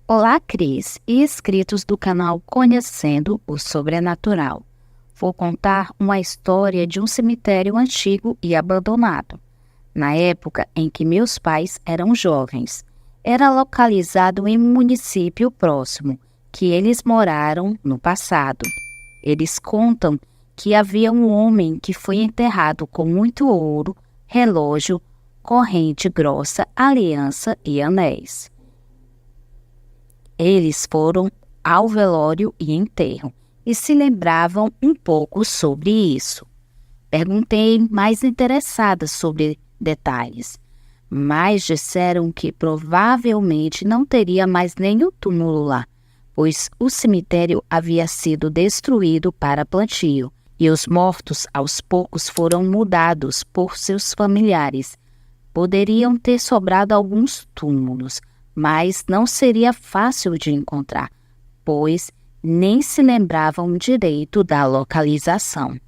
Olá, Cris e inscritos do canal Conhecendo o Sobrenatural. Vou contar uma história de um cemitério antigo e abandonado. Na época em que meus pais eram jovens, era localizado em um município próximo, que eles moraram no passado. Eles contam que havia um homem que foi enterrado com muito ouro, relógio, corrente grossa, aliança e anéis. Eles foram ao velório e enterro e se lembravam um pouco sobre isso. Perguntei mais interessada sobre detalhes, mas disseram que provavelmente não teria mais nenhum túmulo lá, pois o cemitério havia sido destruído para plantio e os mortos aos poucos foram mudados por seus familiares. Poderiam ter sobrado alguns túmulos, mas não seria fácil de encontrar, pois nem se lembravam direito da localização.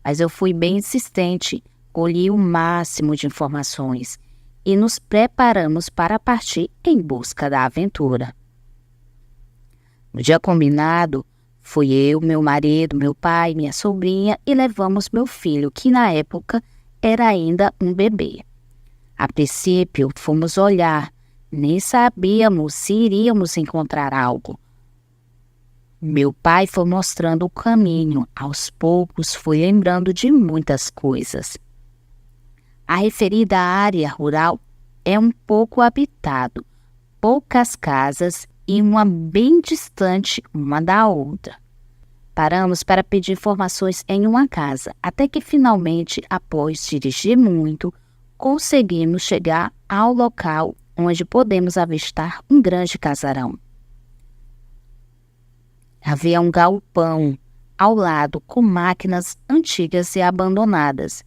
Mas eu fui bem insistente, colhi o máximo de informações e nos preparamos para partir em busca da aventura. No dia combinado, fui eu, meu marido, meu pai, minha sobrinha e levamos meu filho, que na época era ainda um bebê. A princípio, fomos olhar, nem sabíamos se iríamos encontrar algo. Meu pai foi mostrando o caminho, aos poucos foi lembrando de muitas coisas. A referida área rural é um pouco habitado, poucas casas e uma bem distante uma da outra. Paramos para pedir informações em uma casa, até que finalmente, após dirigir muito, conseguimos chegar ao local onde podemos avistar um grande casarão. Havia um galpão ao lado com máquinas antigas e abandonadas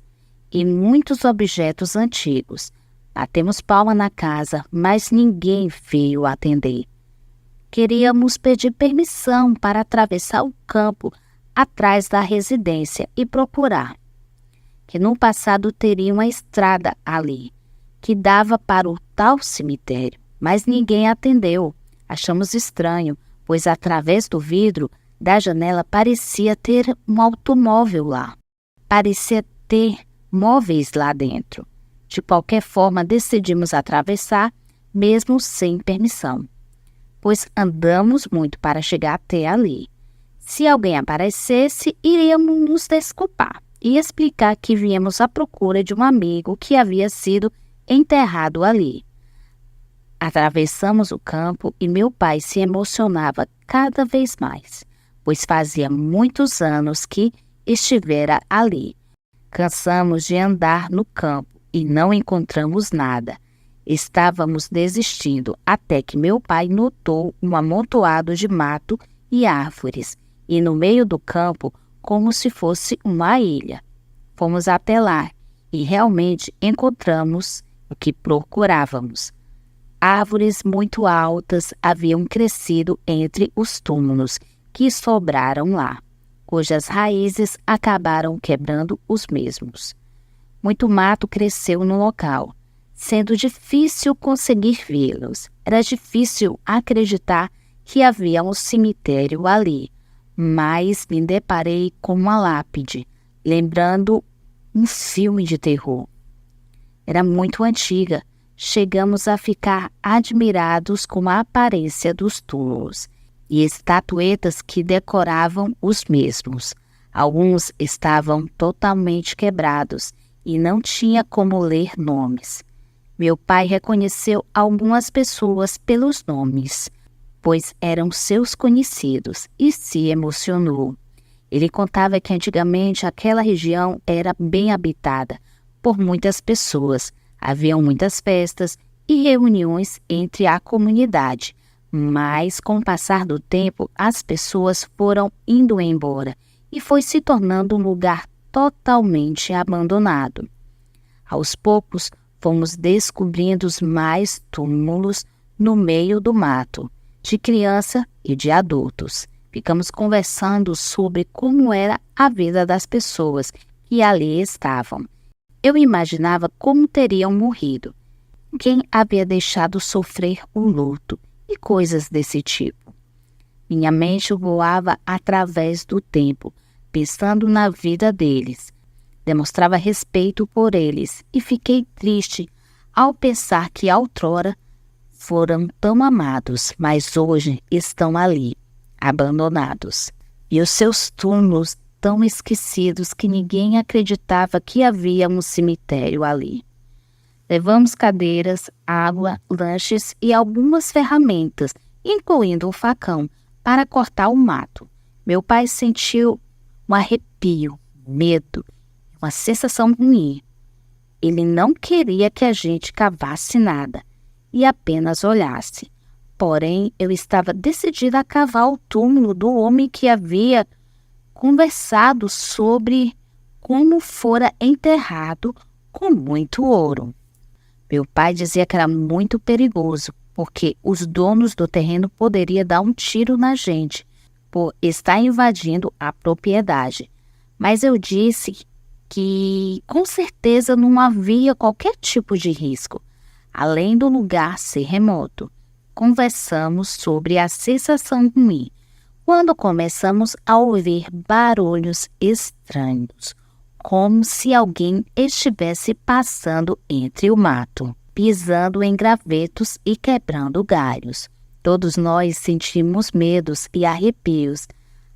e muitos objetos antigos. Batemos palma na casa, mas ninguém veio atender. Queríamos pedir permissão para atravessar o campo atrás da residência e procurar, que no passado teria uma estrada ali, que dava para o tal cemitério, mas ninguém atendeu. Achamos estranho, pois através do vidro da janela parecia ter um automóvel lá. Parecia ter móveis lá dentro. De qualquer forma, decidimos atravessar, mesmo sem permissão, pois andamos muito para chegar até ali. Se alguém aparecesse, iríamos nos desculpar e explicar que viemos à procura de um amigo que havia sido enterrado ali. Atravessamos o campo e meu pai se emocionava cada vez mais, pois fazia muitos anos que estivera ali. Cansamos de andar no campo e não encontramos nada. Estávamos desistindo até que meu pai notou um amontoado de mato e árvores e no meio do campo como se fosse uma ilha. Fomos até lá e realmente encontramos o que procurávamos. Árvores muito altas haviam crescido entre os túmulos que sobraram lá, cujas raízes acabaram quebrando os mesmos. Muito mato cresceu no local, sendo difícil conseguir vê-los. Era difícil acreditar que havia um cemitério ali, mas me deparei com uma lápide, lembrando um filme de terror. Era muito antiga. Chegamos a ficar admirados com a aparência dos túmulos e estatuetas que decoravam os mesmos. Alguns estavam totalmente quebrados e não tinha como ler nomes. Meu pai reconheceu algumas pessoas pelos nomes, pois eram seus conhecidos, e se emocionou. Ele contava que antigamente aquela região era bem habitada por muitas pessoas. Haviam muitas festas e reuniões entre a comunidade, mas com o passar do tempo as pessoas foram indo embora e foi se tornando um lugar totalmente abandonado. Aos poucos fomos descobrindo mais túmulos no meio do mato, de criança e de adultos. Ficamos conversando sobre como era a vida das pessoas que ali estavam. Eu imaginava como teriam morrido, quem havia deixado sofrer o luto e e coisas desse tipo. Minha mente voava através do tempo, pensando na vida deles. Demonstrava respeito por eles e fiquei triste ao pensar que outrora foram tão amados, mas hoje estão ali, abandonados. E os seus túmulos tão esquecidos que ninguém acreditava que havia um cemitério ali. Levamos cadeiras, água, lanches e algumas ferramentas, incluindo um facão, para cortar o mato. Meu pai sentiu um arrepio, medo, uma sensação ruim. Ele não queria que a gente cavasse nada e apenas olhasse. Porém, eu estava decidida a cavar o túmulo do homem que havia conversado sobre como fora enterrado com muito ouro. Meu pai dizia que era muito perigoso, porque os donos do terreno poderiam dar um tiro na gente por estar invadindo a propriedade. Mas eu disse que com certeza não havia qualquer tipo de risco, além do lugar ser remoto. Conversamos sobre a sensação ruim, quando começamos a ouvir barulhos estranhos, como se alguém estivesse passando entre o mato, pisando em gravetos e quebrando galhos. Todos nós sentimos medos e arrepios.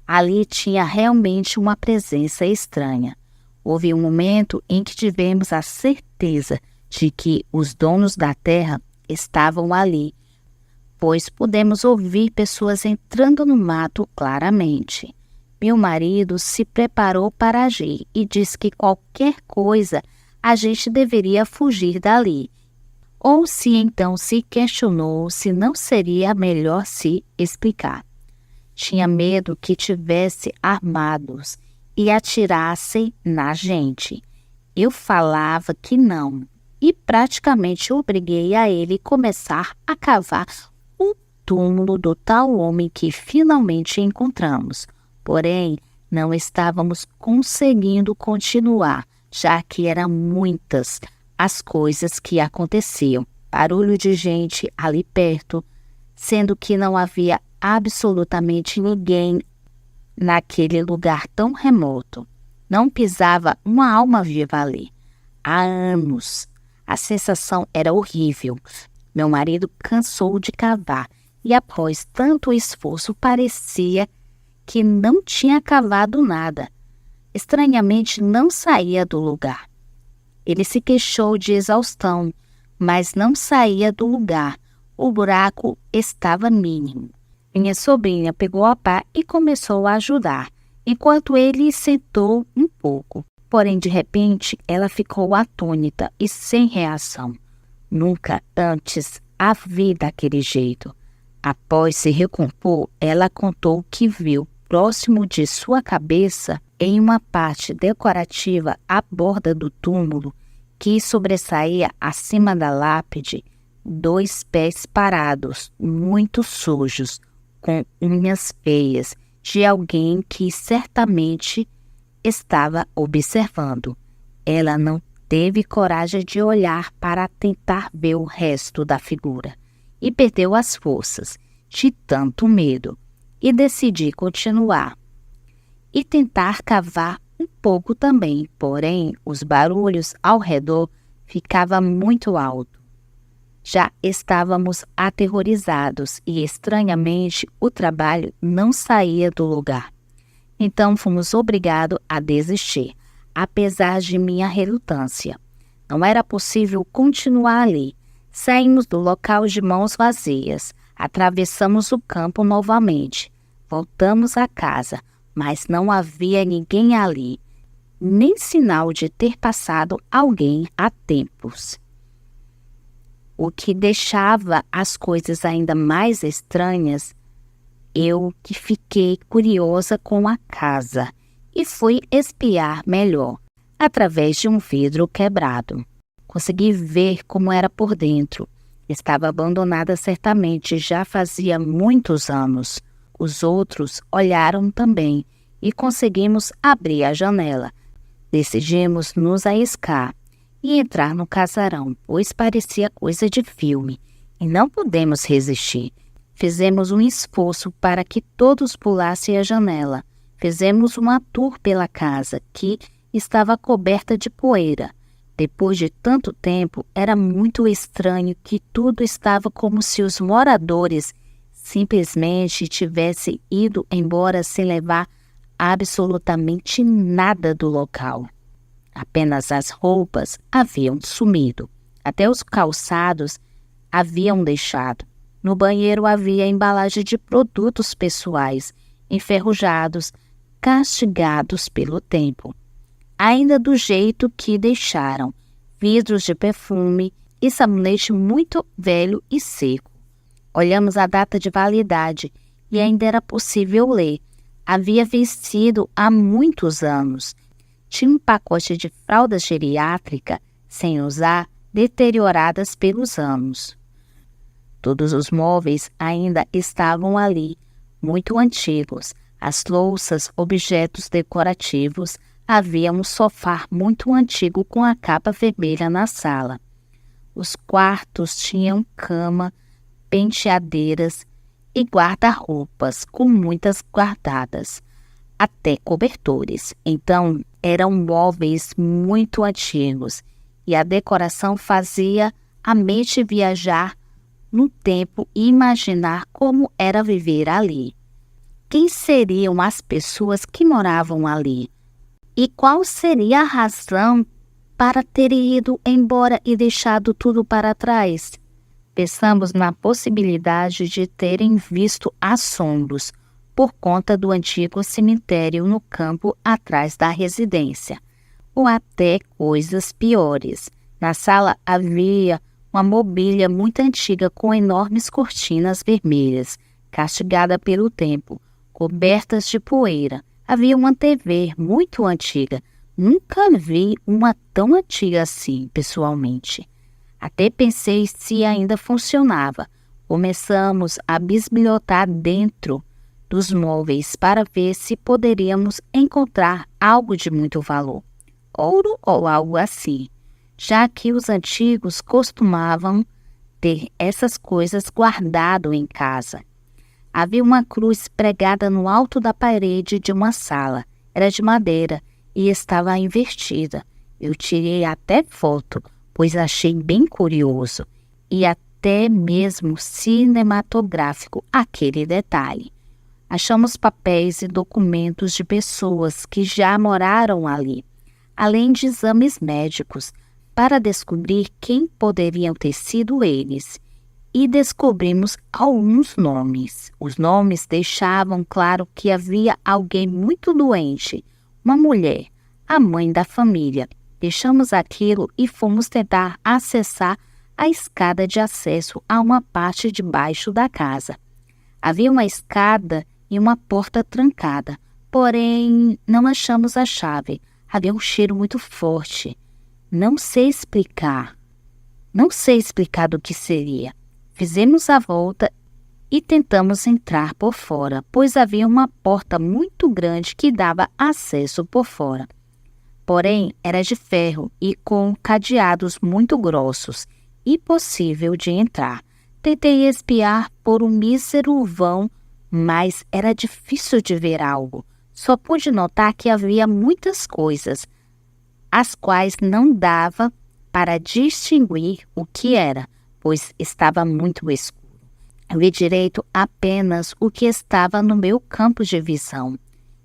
Ali tinha realmente uma presença estranha. Houve um momento em que tivemos a certeza de que os donos da terra estavam ali, pois pudemos ouvir pessoas entrando no mato claramente. Meu marido se preparou para agir e disse que qualquer coisa a gente deveria fugir dali. Ou se então se questionou se não seria melhor se explicar. Tinha medo que tivesse armados e atirassem na gente. Eu falava que não e praticamente obriguei a ele começar a cavar o túmulo do tal homem que finalmente encontramos. Porém, não estávamos conseguindo continuar, já que eram muitas as coisas que aconteciam. Barulho de gente ali perto, sendo que não havia absolutamente ninguém naquele lugar tão remoto. Não pisava uma alma viva ali. Há anos. A sensação era horrível. Meu marido cansou de cavar e após tanto esforço parecia que não tinha cavado nada. Estranhamente não saía do lugar. Ele se queixou de exaustão, mas não saía do lugar. O buraco estava mínimo. Minha sobrinha pegou a pá e começou a ajudar, enquanto ele sentou um pouco. Porém, de repente, ela ficou atônita e sem reação. Nunca antes a vi daquele jeito. Após se recompor, ela contou que viu, próximo de sua cabeça, em uma parte decorativa à borda do túmulo, que sobressaía acima da lápide, 2 pés parados, muito sujos, com unhas feias, de alguém que certamente estava observando. Ela não teve coragem de olhar para tentar ver o resto da figura e perdeu as forças de tanto medo e decidi continuar e tentar cavar um pouco também, porém os barulhos ao redor ficavam muito alto. Já estávamos aterrorizados e estranhamente o trabalho não saía do lugar. Então fomos obrigados a desistir, apesar de minha relutância. Não era possível continuar ali. Saímos do local de mãos vazias, atravessamos o campo novamente. Voltamos à casa, mas não havia ninguém ali, nem sinal de ter passado alguém há tempos. O que deixava as coisas ainda mais estranhas, eu que fiquei curiosa com a casa e fui espiar melhor, através de um vidro quebrado. Consegui ver como era por dentro. Estava abandonada certamente, já fazia muitos anos. Os outros olharam também e conseguimos abrir a janela. Decidimos nos arriscar e entrar no casarão, pois parecia coisa de filme, e não pudemos resistir. Fizemos um esforço para que todos pulassem a janela. Fizemos uma tour pela casa, que estava coberta de poeira. Depois de tanto tempo, era muito estranho que tudo estava como se os moradores simplesmente tivessem ido embora sem levar absolutamente nada do local. Apenas as roupas haviam sumido. Até os calçados haviam deixado. No banheiro havia embalagem de produtos pessoais, enferrujados, castigados pelo tempo. Ainda do jeito que deixaram, vidros de perfume e sabonete muito velho e seco. Olhamos a data de validade e ainda era possível ler. Havia vencido há muitos anos. Tinha um pacote de fraldas geriátrica, sem usar, deterioradas pelos anos. Todos os móveis ainda estavam ali, muito antigos. As louças, objetos decorativos. Havia um sofá muito antigo com a capa vermelha na sala. Os quartos tinham cama, penteadeiras e guarda-roupas com muitas guardadas, até cobertores. Então, eram móveis muito antigos e a decoração fazia a mente viajar no tempo e imaginar como era viver ali. Quem seriam as pessoas que moravam ali? E qual seria a razão para terem ido embora e deixado tudo para trás? Pensamos na possibilidade de terem visto assombros por conta do antigo cemitério no campo atrás da residência, ou até coisas piores. Na sala havia uma mobília muito antiga com enormes cortinas vermelhas, castigada pelo tempo, cobertas de poeira. Havia uma TV muito antiga. Nunca vi uma tão antiga assim, pessoalmente. Até pensei se ainda funcionava. Começamos a bisbilhotar dentro dos móveis para ver se poderíamos encontrar algo de muito valor, ouro ou algo assim, já que os antigos costumavam ter essas coisas guardado em casa. Havia uma cruz pregada no alto da parede de uma sala. Era de madeira e estava invertida. Eu tirei até foto, pois achei bem curioso e até mesmo cinematográfico aquele detalhe. Achamos papéis e documentos de pessoas que já moraram ali, além de exames médicos, para descobrir quem poderiam ter sido eles. E descobrimos alguns nomes. Os nomes deixavam claro que havia alguém muito doente, uma mulher, a mãe da família. Deixamos aquilo e fomos tentar acessar a escada de acesso a uma parte de baixo da casa. Havia uma escada e uma porta trancada, porém não achamos a chave. Havia um cheiro muito forte. Não sei explicar do que seria. Fizemos a volta e tentamos entrar por fora, pois havia uma porta muito grande que dava acesso por fora. Porém, era de ferro e com cadeados muito grossos, impossível de entrar. Tentei espiar por um mísero vão, mas era difícil de ver algo. Só pude notar que havia muitas coisas, as quais não dava para distinguir o que era, pois estava muito escuro. Eu vi direito apenas o que estava no meu campo de visão,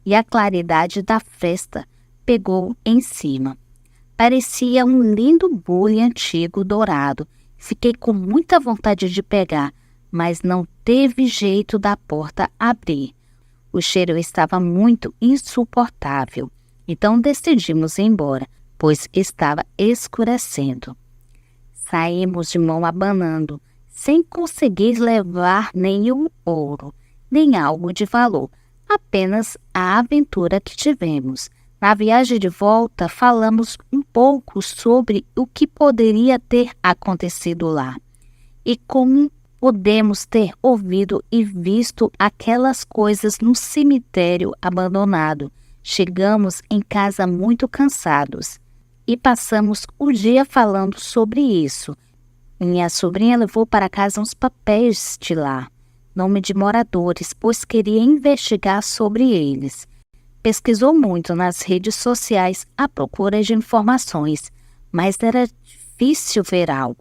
e a claridade da festa pegou em cima. Parecia um lindo bule antigo dourado. Fiquei com muita vontade de pegar, mas não teve jeito da porta abrir. O cheiro estava muito insuportável, então decidimos ir embora, pois estava escurecendo. Saímos de mão abanando, sem conseguir levar nenhum ouro, nem algo de valor, apenas a aventura que tivemos. Na viagem de volta, falamos um pouco sobre o que poderia ter acontecido lá e como podemos ter ouvido e visto aquelas coisas no cemitério abandonado. Chegamos em casa muito cansados e passamos o dia falando sobre isso. Minha sobrinha levou para casa uns papéis de lá. nome de moradores, pois queria investigar sobre eles. Pesquisou muito nas redes sociais à procura de informações, mas era difícil ver algo.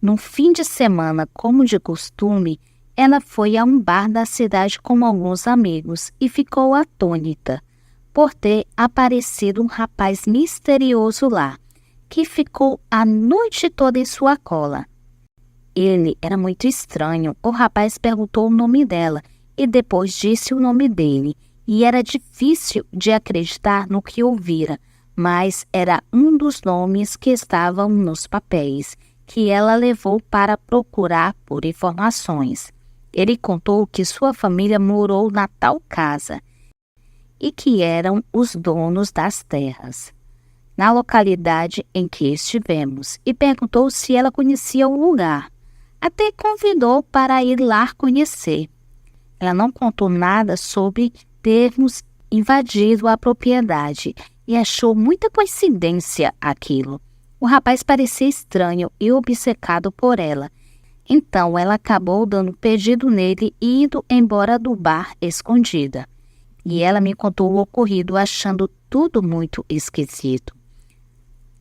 No fim de semana, como de costume, ela foi a um bar da cidade com alguns amigos e ficou atônita por ter aparecido um rapaz misterioso lá, que ficou a noite toda em sua cola. Ele era muito estranho. O rapaz perguntou o nome dela e depois disse o nome dele. E era difícil de acreditar no que ouvira, mas era um dos nomes que estavam nos papéis, que ela levou para procurar por informações. Ele contou que sua família morou na tal casa e que eram os donos das terras na localidade em que estivemos, e perguntou se ela conhecia o lugar. Até convidou para ir lá conhecer. Ela não contou nada sobre termos invadido a propriedade e achou muita coincidência aquilo. O rapaz parecia estranho e obcecado por ela. Então ela acabou dando pedido nele e indo embora do bar escondida. E ela me contou o ocorrido, achando tudo muito esquisito.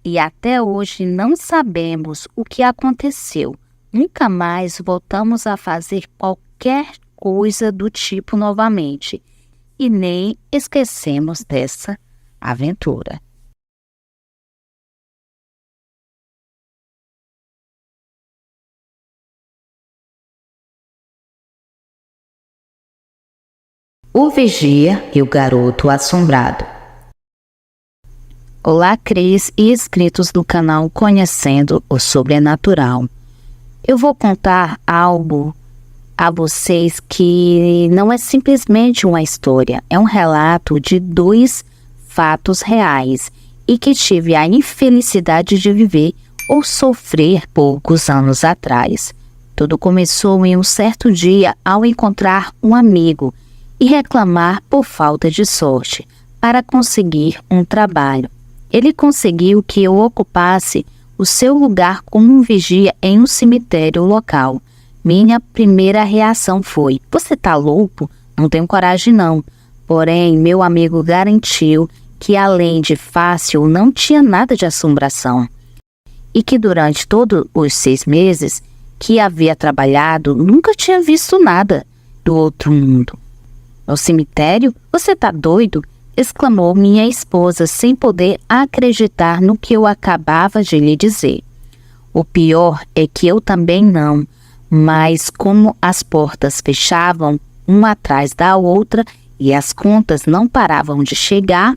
E até hoje não sabemos o que aconteceu. Nunca mais voltamos a fazer qualquer coisa do tipo novamente. E nem esquecemos dessa aventura. O Vigia e o Garoto Assombrado. Olá, Cris e inscritos do canal Conhecendo o Sobrenatural. Eu vou contar algo a vocês que não é simplesmente uma história, é um relato de 2 fatos reais e que tive a infelicidade de viver ou sofrer poucos anos atrás. Tudo começou em um certo dia ao encontrar um amigo e reclamar por falta de sorte para conseguir um trabalho. Ele conseguiu que eu ocupasse o seu lugar como um vigia em um cemitério local. Minha primeira reação foi: você tá louco? Não tenho coragem não. Porém, meu amigo garantiu que além de fácil, não tinha nada de assombração. E que durante todos os 6 meses que havia trabalhado, nunca tinha visto nada do outro mundo. No cemitério? Você tá doido? Exclamou minha esposa sem poder acreditar no que eu acabava de lhe dizer. O pior é que eu também não, mas como as portas fechavam uma atrás da outra e as contas não paravam de chegar,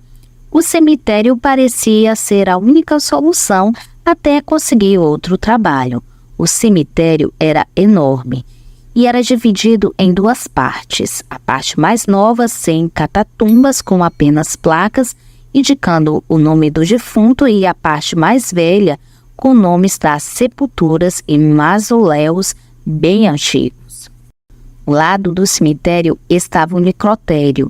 o cemitério parecia ser a única solução até conseguir outro trabalho. O cemitério era enorme e era dividido em 2 partes. A parte mais nova, sem catatumbas, com apenas placas indicando o nome do defunto, e a parte mais velha, com nomes das sepulturas e mausoléus bem antigos. Ao lado do cemitério estava um necrotério.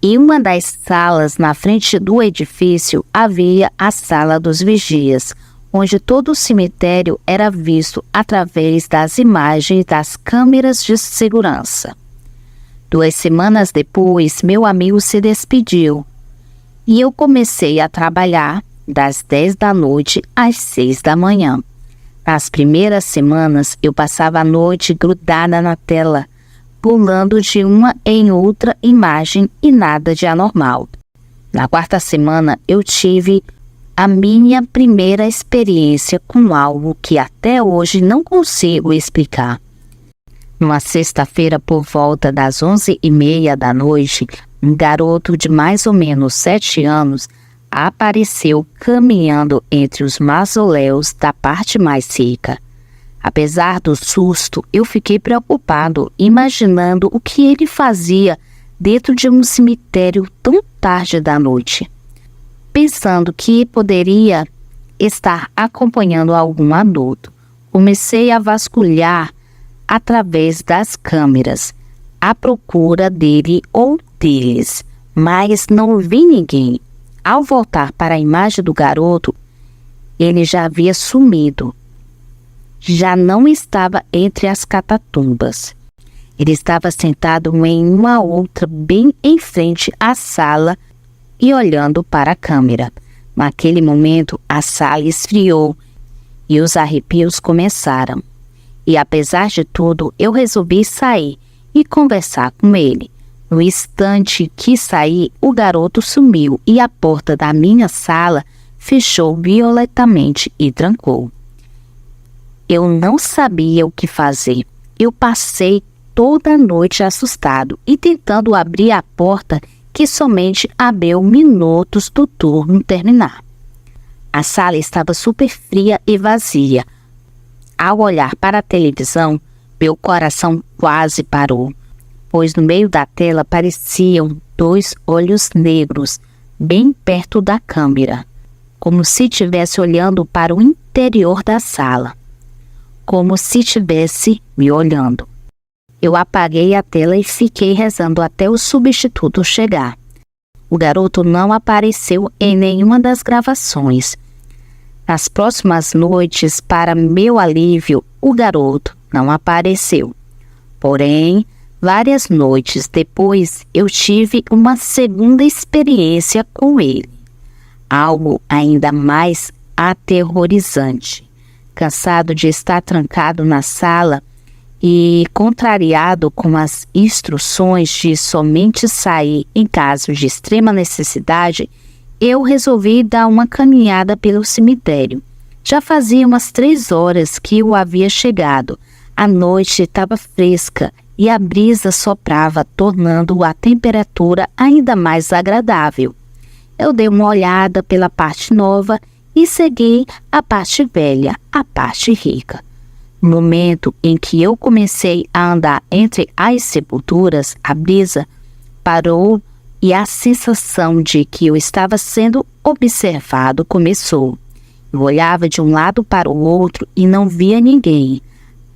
Em uma das salas na frente do edifício havia a sala dos vigias, onde todo o cemitério era visto através das imagens das câmeras de segurança. 2 semanas depois, meu amigo se despediu e eu comecei a trabalhar das 10 da noite às 6 da manhã. Nas primeiras semanas, eu passava a noite grudada na tela, pulando de uma em outra imagem e nada de anormal. Na 4ª semana, eu tive a minha primeira experiência com algo que até hoje não consigo explicar. Numa sexta-feira, por volta das 11h30 da noite, um garoto de mais ou menos 7 anos apareceu caminhando entre os mausoléus da parte mais rica. Apesar do susto, eu fiquei preocupado, imaginando o que ele fazia dentro de um cemitério tão tarde da noite. Pensando que poderia estar acompanhando algum adulto, comecei a vasculhar através das câmeras, à procura dele ou deles, mas não vi ninguém. Ao voltar para a imagem do garoto, ele já havia sumido. Já não estava entre as catatumbas. Ele estava sentado em uma outra bem em frente à sala e olhando para a câmera. Naquele momento, a sala esfriou e os arrepios começaram. E apesar de tudo, eu resolvi sair e conversar com ele. No instante que saí, o garoto sumiu e a porta da minha sala fechou violentamente e trancou. Eu não sabia o que fazer. Eu passei toda a noite assustado e tentando abrir a porta que somente abriu minutos do turno terminar. A sala estava super fria e vazia. Ao olhar para a televisão, meu coração quase parou, pois no meio da tela apareciam 2 olhos negros, bem perto da câmera, como se estivesse olhando para o interior da sala, como se estivesse me olhando. Eu apaguei a tela e fiquei rezando até o substituto chegar. O garoto não apareceu em nenhuma das gravações. Nas próximas noites, para meu alívio, o garoto não apareceu. Porém, várias noites depois, eu tive uma segunda experiência com ele. Algo ainda mais aterrorizante. Cansado de estar trancado na sala e contrariado com as instruções de somente sair em caso de extrema necessidade, eu resolvi dar uma caminhada pelo cemitério. Já fazia umas 3 horas que eu havia chegado. A noite estava fresca e a brisa soprava, tornando a temperatura ainda mais agradável. Eu dei uma olhada pela parte nova e segui a parte velha, a parte rica. No momento em que eu comecei a andar entre as sepulturas, a brisa parou e a sensação de que eu estava sendo observado começou. Eu olhava de um lado para o outro e não via ninguém.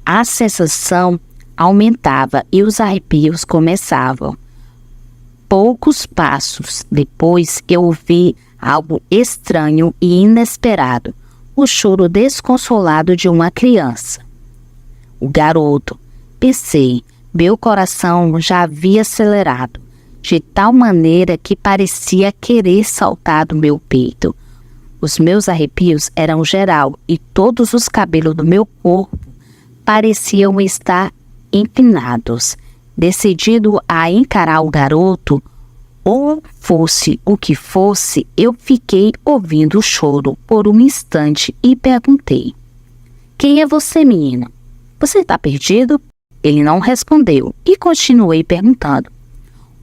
A sensação aumentava e os arrepios começavam. Poucos passos depois eu ouvi algo estranho e inesperado, o choro desconsolado de uma criança. O garoto, pensei, meu coração já havia acelerado, de tal maneira que parecia querer saltar do meu peito. Os meus arrepios eram geral e todos os cabelos do meu corpo pareciam estar empinados. Decidido a encarar o garoto, ou fosse o que fosse, eu fiquei ouvindo o choro por um instante e perguntei: "Quem é você, menina? Você está perdido?" Ele não respondeu e continuei perguntando: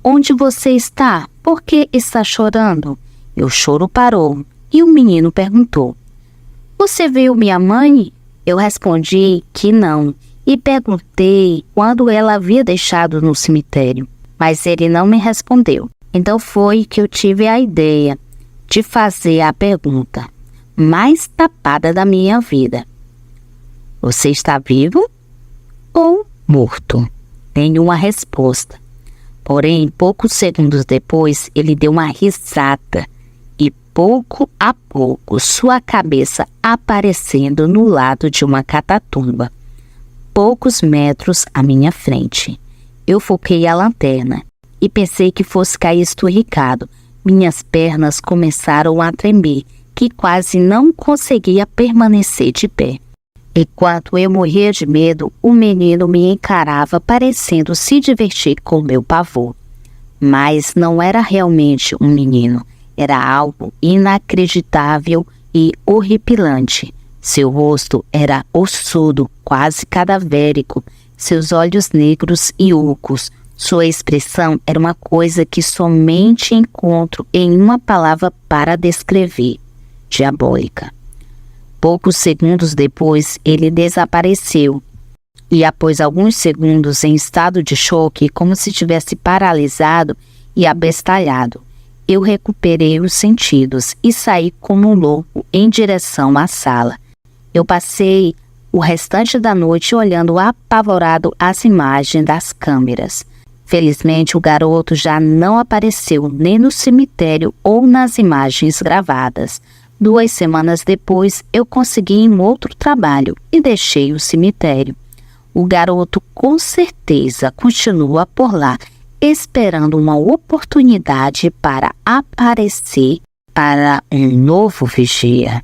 "Onde você está? Por que está chorando?" E o choro parou e o menino perguntou: "Você viu minha mãe?" Eu respondi que não e perguntei quando ela havia deixado no cemitério, mas ele não me respondeu. Então foi que eu tive a ideia de fazer a pergunta mais tapada da minha vida: "Você está vivo ou morto?" Nenhuma resposta. Porém, poucos segundos depois, ele deu uma risada e pouco a pouco sua cabeça aparecendo no lado de uma catatumba, poucos metros à minha frente. Eu foquei a lanterna e pensei que fosse cair esturricado. Minhas pernas começaram a tremer, que quase não conseguia permanecer de pé. Enquanto eu morria de medo, o menino me encarava, parecendo se divertir com meu pavor. Mas não era realmente um menino, era algo inacreditável e horripilante. Seu rosto era ossudo, quase cadavérico, seus olhos negros e ocos. Sua expressão era uma coisa que somente encontro em uma palavra para descrever: diabólica. Poucos segundos depois, ele desapareceu. E após alguns segundos em estado de choque, como se tivesse paralisado e abestalhado, eu recuperei os sentidos e saí como um louco em direção à sala. Eu passei o restante da noite olhando apavorado as imagens das câmeras. Felizmente, o garoto já não apareceu nem no cemitério ou nas imagens gravadas. 2 semanas depois, eu consegui um outro trabalho e deixei o cemitério. O garoto com certeza continua por lá, esperando uma oportunidade para aparecer para um novo vigia.